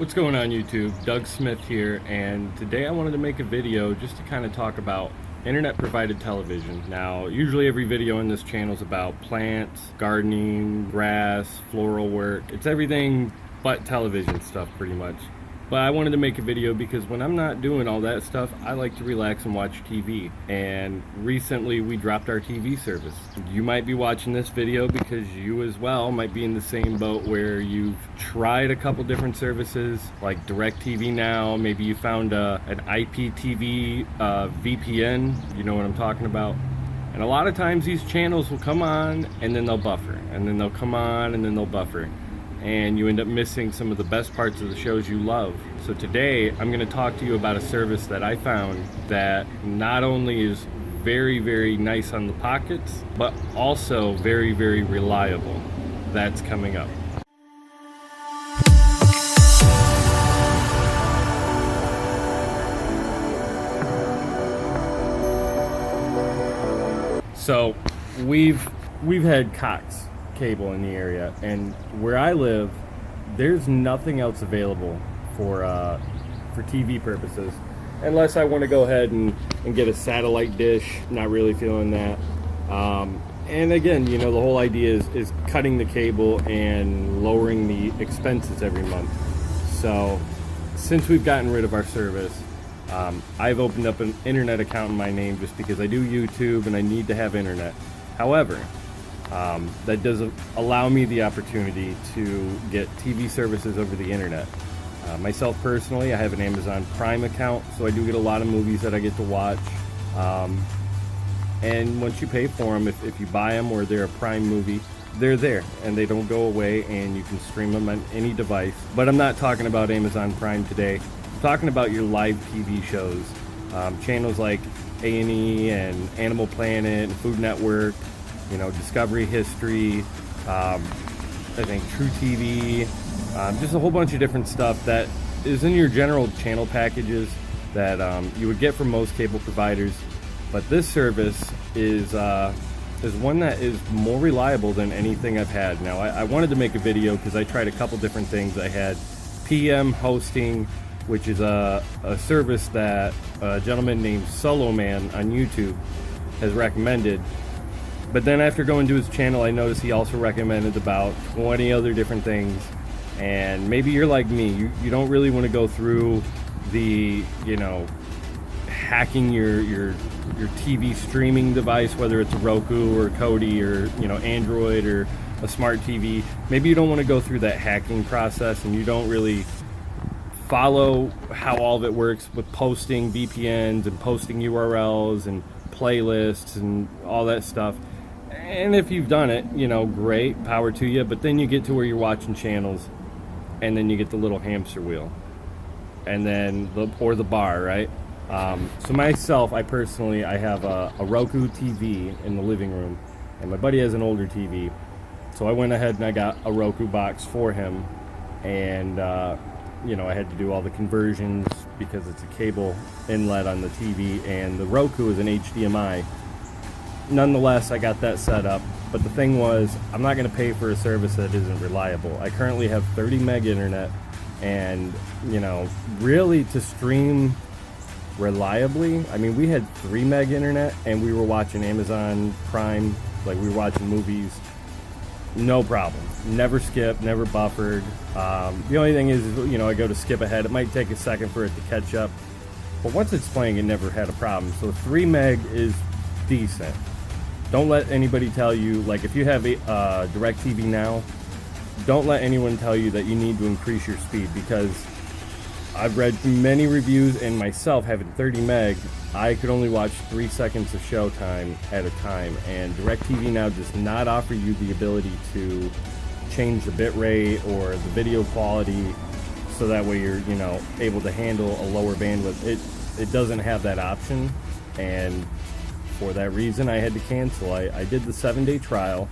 What's going on YouTube? Doug Smith here, and today I wanted to make a video just to kind of talk about internet provided television. Now, usually every video in this channel is about plants, gardening, grass, floral work. It's everything but television stuff pretty much. But I wanted to make a video because when I'm not doing all that stuff, I like to relax and watch TV. And recently we dropped our TV service. You might be watching this video because you as well might be in the same boat where you've tried a couple different services like DirecTV Now. Maybe you found an IPTV VPN, you know what I'm talking about. And a lot of times these channels will come on and then they'll buffer, and then they'll come on and then they'll buffer. And you end up missing some of the best parts of the shows you love. So today I'm going to talk to you about a service that I found that not only is very, very nice on the pockets, but also very, very reliable. That's coming up. So we've had Cox cable in the area, and where I live there's nothing else available for TV purposes unless I want to go ahead and get a satellite dish. Not really feeling that, and again, you know, the whole idea is cutting the cable and lowering the expenses every month. So since we've gotten rid of our service, I've opened up an internet account in my name just because I do YouTube and I need to have internet. However, that does allow me the opportunity to get TV services over the internet. Myself personally, I have an Amazon Prime account, so I do get a lot of movies that I get to watch. And once you pay for them, if you buy them or they're a Prime movie, they're there and they don't go away, and you can stream them on any device. But I'm not talking about Amazon Prime today. I'm talking about your live TV shows. Channels like A&E and Animal Planet and Food Network, you know, Discovery History, I think True TV, just a whole bunch of different stuff that is in your general channel packages that you would get from most cable providers. But this service is one that is more reliable than anything I've had. Now, I wanted to make a video because I tried a couple different things. I had PM Hosting, which is a service that a gentleman named Solo Man on YouTube has recommended. But then after going to his channel, I noticed he also recommended about 20 other different things. And maybe you're like me, you don't really want to go through the, you know, hacking your TV streaming device, whether it's a Roku or Kodi or, you know, Android or a smart TV. Maybe you don't want to go through that hacking process, and you don't really follow how all of it works with posting VPNs and posting URLs and playlists and all that stuff. And if you've done it, you know, great, power to you. But then you get to where you're watching channels, and then you get the little hamster wheel, and then the bar, right? So myself, I have a Roku TV in the living room, and my buddy has an older TV. So I went ahead and I got a Roku box for him, and you know, I had to do all the conversions because it's a cable inlet on the TV, and the Roku is an HDMI. Nonetheless, I got that set up, but the thing was, I'm not going to pay for a service that isn't reliable. I currently have 30 meg internet, and, you know, really to stream reliably, I mean, we had 3 meg internet, and we were watching Amazon Prime, like we were watching movies, no problem. Never skipped, never buffered. The only thing is, you know, I go to skip ahead. It might take a second for it to catch up, but once it's playing, it never had a problem. So 3 meg is decent. Don't let anybody tell you, like if you have a DirecTV Now, don't let anyone tell you that you need to increase your speed, because I've read many reviews, and myself having 30 meg, I could only watch 3 seconds of show time at a time, and DirecTV Now does not offer you the ability to change the bit rate or the video quality so that way you're, you know, able to handle a lower bandwidth. It doesn't have that option, and for that reason I had to cancel. I did the 7-day trial,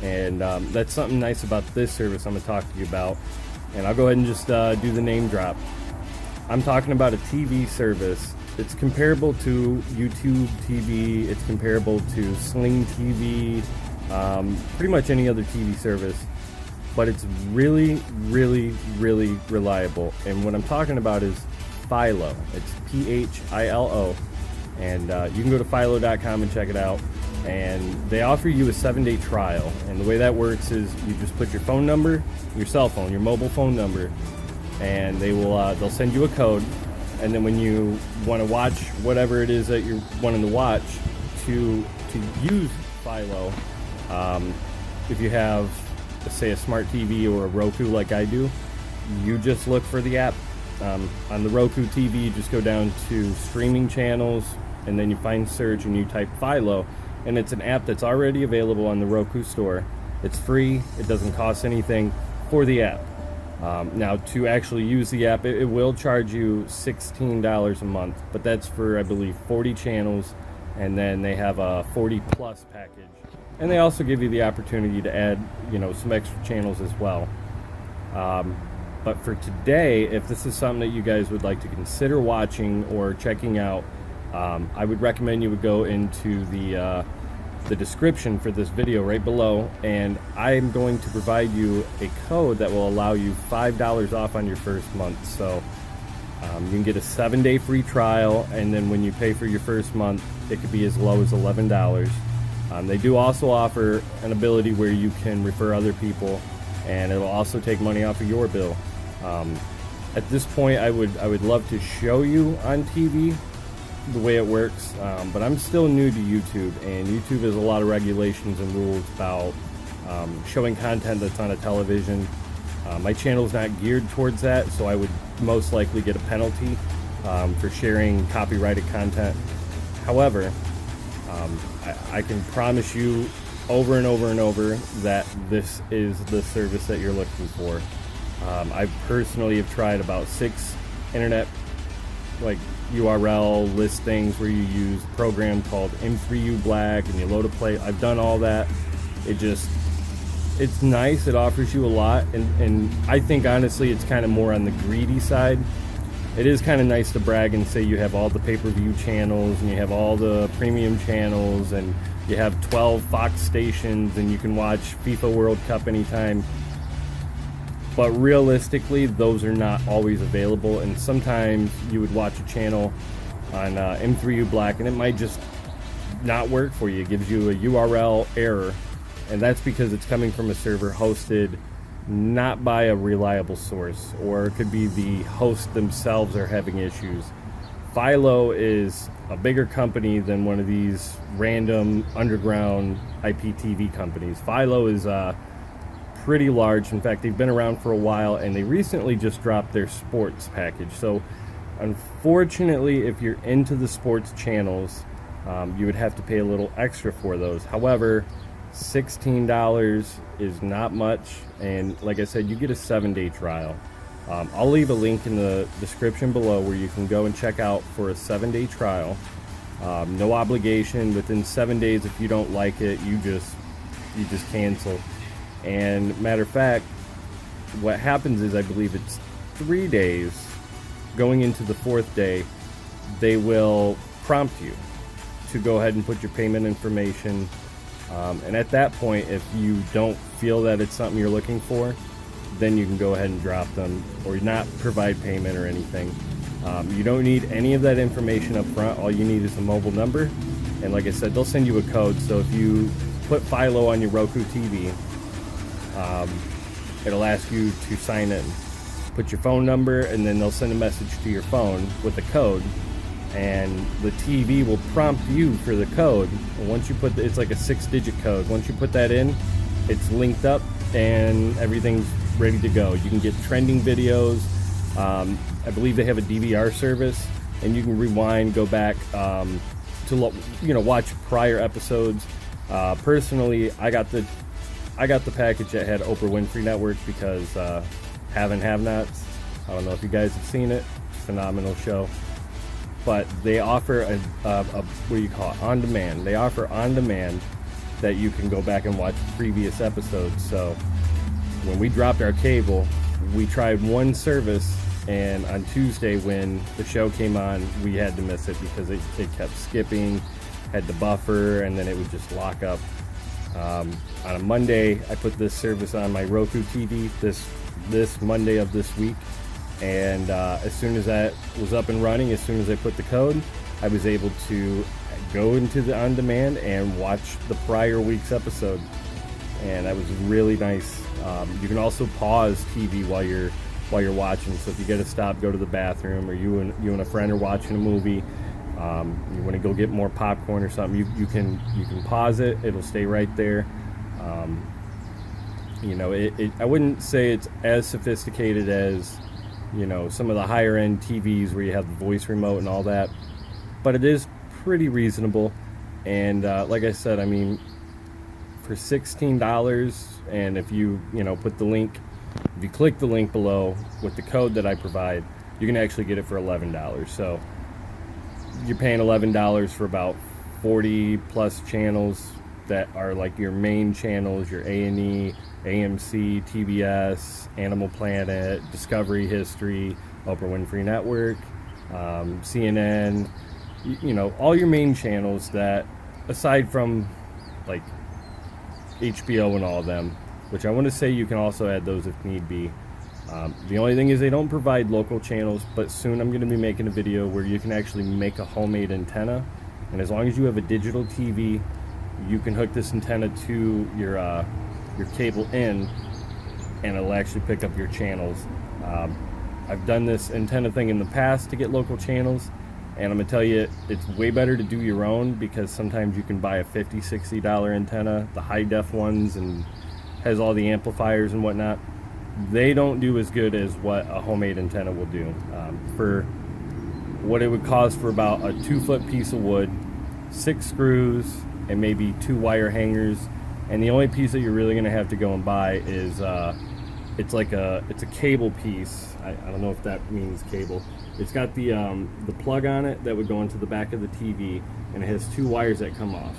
and that's something nice about this service I'm going to talk to you about, and I'll go ahead and just do the name drop. I'm talking about a TV service. It's comparable to YouTube TV, it's comparable to Sling TV, pretty much any other TV service. but it's really, really, really reliable. And what I'm talking about is Philo. It's Philo, and you can go to philo.com and check it out. And they offer you a 7-day trial. And the way that works is you just put your phone number, your cell phone, your mobile phone number, and they'll send you a code. And then when you want to watch whatever it is that you're wanting to watch, to use Philo, if you have, say, a smart TV or a Roku like I do, you just look for the app. On the Roku TV, you just go down to streaming channels, and then you find search and you type Philo, and it's an app that's already available on the Roku store. It's free. It doesn't cost anything for the app. Now, to actually use the app, it will charge you $16 a month, but that's for, I believe, 40 channels, and then they have a 40 plus package. And they also give you the opportunity to add, some extra channels as well. But for today, if this is something that you guys would like to consider watching or checking out, I would recommend you would go into the description for this video right below, and I'm going to provide you a code that will allow you $5 off on your first month. So you can get a 7-day free trial, and then when you pay for your first month, it could be as low as $11. They do also offer an ability where you can refer other people, and it'll also take money off of your bill. At this point, I would love to show you on TV the way it works, but I'm still new to YouTube, and YouTube has a lot of regulations and rules about showing content that's on a television. My channel is not geared towards that, so I would most likely get a penalty for sharing copyrighted content. However, I can promise you over and over and over that this is the service that you're looking for. I personally have tried about 6 internet URL listings where you use a program called M3U Black and you load a plate. I've done all that. It's nice. It offers you a lot, and I think honestly it's kind of more on the greedy side. It is kind of nice to brag and say you have all the pay-per-view channels and you have all the premium channels and you have 12 Fox stations and you can watch FIFA World Cup anytime. But realistically, those are not always available, and sometimes you would watch a channel on M3U Black and it might just not work for you. It gives you a URL error, and that's because it's coming from a server hosted not by a reliable source, or it could be the host themselves are having issues. Philo is a bigger company than one of these random underground IPTV companies. Philo is pretty large. In fact, they've been around for a while, and they recently just dropped their sports package. So unfortunately, if you're into the sports channels, you would have to pay a little extra for those. However, $16 is not much, and like I said, you get a 7-day trial. I'll leave a link in the description below where you can go and check out for a 7-day trial. No obligation. Within 7 days, if you don't like it, you just cancel. And matter of fact, what happens is, I believe it's 3 days going into the 4th day, they will prompt you to go ahead and put your payment information. And at that point, if you don't feel that it's something you're looking for, then you can go ahead and drop them or not provide payment or anything. You don't need any of that information up front. All you need is a mobile number. And like I said, they'll send you a code. So if you put Philo on your Roku TV, it'll ask you to sign in. Put your phone number, and then they'll send a message to your phone with a code. And the TV will prompt you for the code. And once you put it's like a 6-digit code. Once you put that in, it's linked up and everything's ready to go. You can get trending videos. I believe they have a DVR service, and you can rewind, go back to watch prior episodes. Personally, I got the package that had Oprah Winfrey Network because Have and Have-Nots. I don't know if you guys have seen it. Phenomenal show. But they offer a what do you call it? On demand. They offer on demand that you can go back and watch previous episodes. So when we dropped our cable, we tried one service, and on Tuesday when the show came on, we had to miss it because it kept skipping, had to buffer, and then it would just lock up. On a Monday, I put this service on my Roku TV this Monday of this week, and as soon as that was up and running, as soon as I put the code, I was able to go into the on-demand and watch the prior week's episode, and that was really nice. You can also pause TV while you're watching, so if you get to stop, go to the bathroom, or you and a friend are watching a movie, you want to go get more popcorn or something, you can pause it. It'll stay right there. You know, I wouldn't say it's as sophisticated as, you know, some of the higher end TVs where you have the voice remote and all that, but it is pretty reasonable. And like I said, I mean, for $16, and if you put the link, if you click the link below with the code that I provide, you can actually get it for $11. So you're paying $11 for about 40 plus channels that are like your main channels, your A&E, AMC, TBS, Animal Planet, Discovery History, Oprah Winfrey Network, CNN, you know, all your main channels that, aside from like HBO and all of them, which I want to say you can also add those if need be. The only thing is they don't provide local channels, but soon I'm going to be making a video where you can actually make a homemade antenna, and as long as you have a digital TV, you can hook this antenna to your cable in, and it'll actually pick up your channels. I've done this antenna thing in the past to get local channels, and I'm gonna tell you, it's way better to do your own, because sometimes you can buy a $50-$60 antenna, the high def ones, and has all the amplifiers and whatnot. They don't do as good as what a homemade antenna will do. For what it would cost for about a 2-foot piece of wood, 6 screws, and maybe 2 wire hangers, and the only piece that you're really gonna have to go and buy is it's a cable piece. I don't know if that means cable. It's got the plug on it that would go into the back of the TV, and it has 2 wires that come off.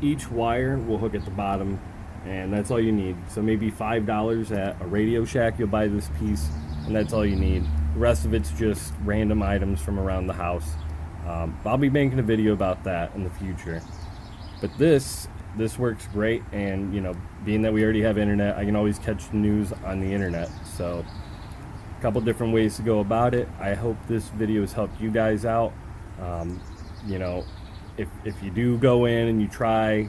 Each wire will hook at the bottom, and that's all you need. So maybe $5 at a Radio Shack, you'll buy this piece, and that's all you need. The rest of it's just random items from around the house. I'll be making a video about that in the future. But this works great, and you know, being that we already have internet, I can always catch the news on the internet. So a couple different ways to go about it. I hope this video has helped you guys out. You know, if you do go in and you try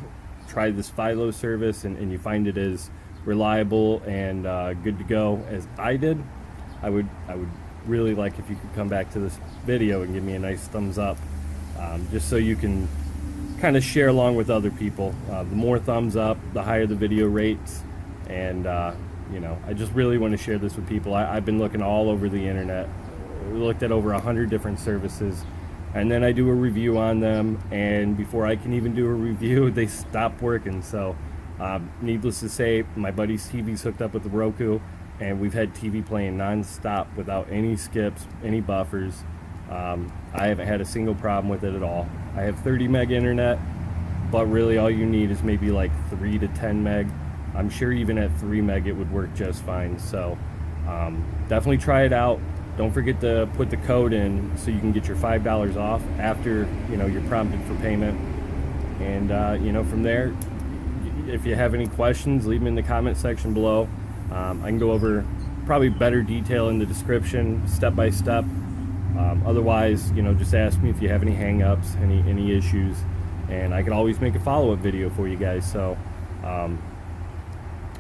this Philo service and you find it as reliable and good to go as I did, I would really like if you could come back to this video and give me a nice thumbs up, just so you can kind of share along with other people. The more thumbs up, the higher the video rates, and you know, I just really want to share this with people. I've been looking all over the internet. We looked at over 100 different services, and then I do a review on them, and before I can even do a review, they stop working. So needless to say, my buddy's TV's hooked up with the Roku, and we've had TV playing non-stop without any skips, any buffers. I haven't had a single problem with it at all. I have 30 meg internet, but really all you need is maybe like 3 to 10 meg. I'm sure even at 3 meg it would work just fine. So definitely try it out. Don't forget to put the code in so you can get your $5 off after, you know, you're prompted for payment. And you know, from there, if you have any questions, leave them in the comment section below. I can go over probably better detail in the description, step by step. Otherwise, you know, just ask me if you have any hang-ups, any issues, and I can always make a follow-up video for you guys. So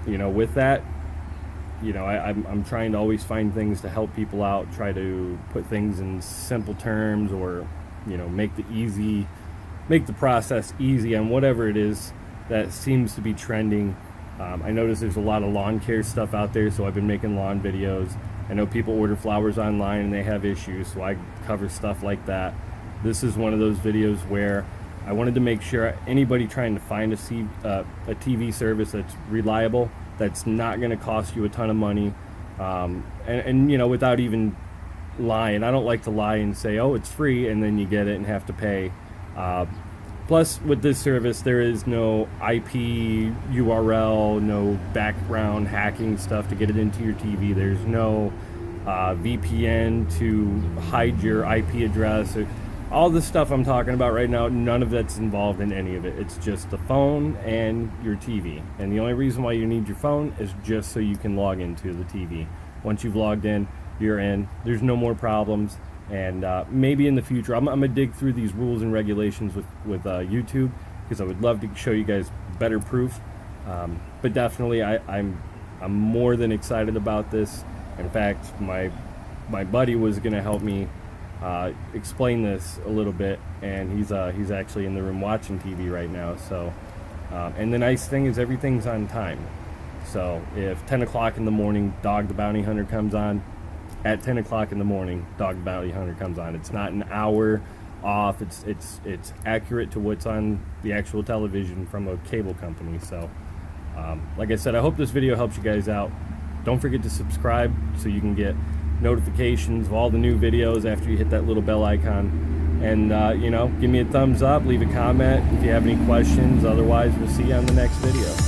you know, with that, you know, I'm trying to always find things to help people out, try to put things in simple terms, or you know, make the process easy on whatever it is that seems to be trending. I notice there's a lot of lawn care stuff out there, so I've been making lawn videos. I know people order flowers online and they have issues, so I cover stuff like that. This is one of those videos where I wanted to make sure anybody trying to find a TV service that's reliable, that's not going to cost you a ton of money, and you know, without even lying. I don't like to lie and say, oh, it's free, and then you get it and have to pay. Plus, with this service, there is no IP URL, no background hacking stuff to get it into your TV. There's no VPN to hide your IP address. all the stuff I'm talking about right now, none of that's involved in any of it. It's just the phone and your TV. And the only reason why you need your phone is just so you can log into the TV. Once you've logged in, you're in. There's no more problems. And maybe in the future, I'm going to dig through these rules and regulations with YouTube, because I would love to show you guys better proof. But definitely, I'm more than excited about this. In fact, my buddy was going to help me explain this a little bit, and he's actually in the room watching TV right now. So, and the nice thing is everything's on time. So if 10 o'clock in the morning, Dog the Bounty Hunter comes on, at 10 o'clock in the morning, Dog the Bounty Hunter comes on. It's not an hour off. It's accurate to what's on the actual television from a cable company. So, like I said, I hope this video helps you guys out. Don't forget to subscribe so you can get notifications of all the new videos after you hit that little bell icon. And you know, give me a thumbs up, leave a comment if you have any questions. Otherwise, we'll see you on the next video.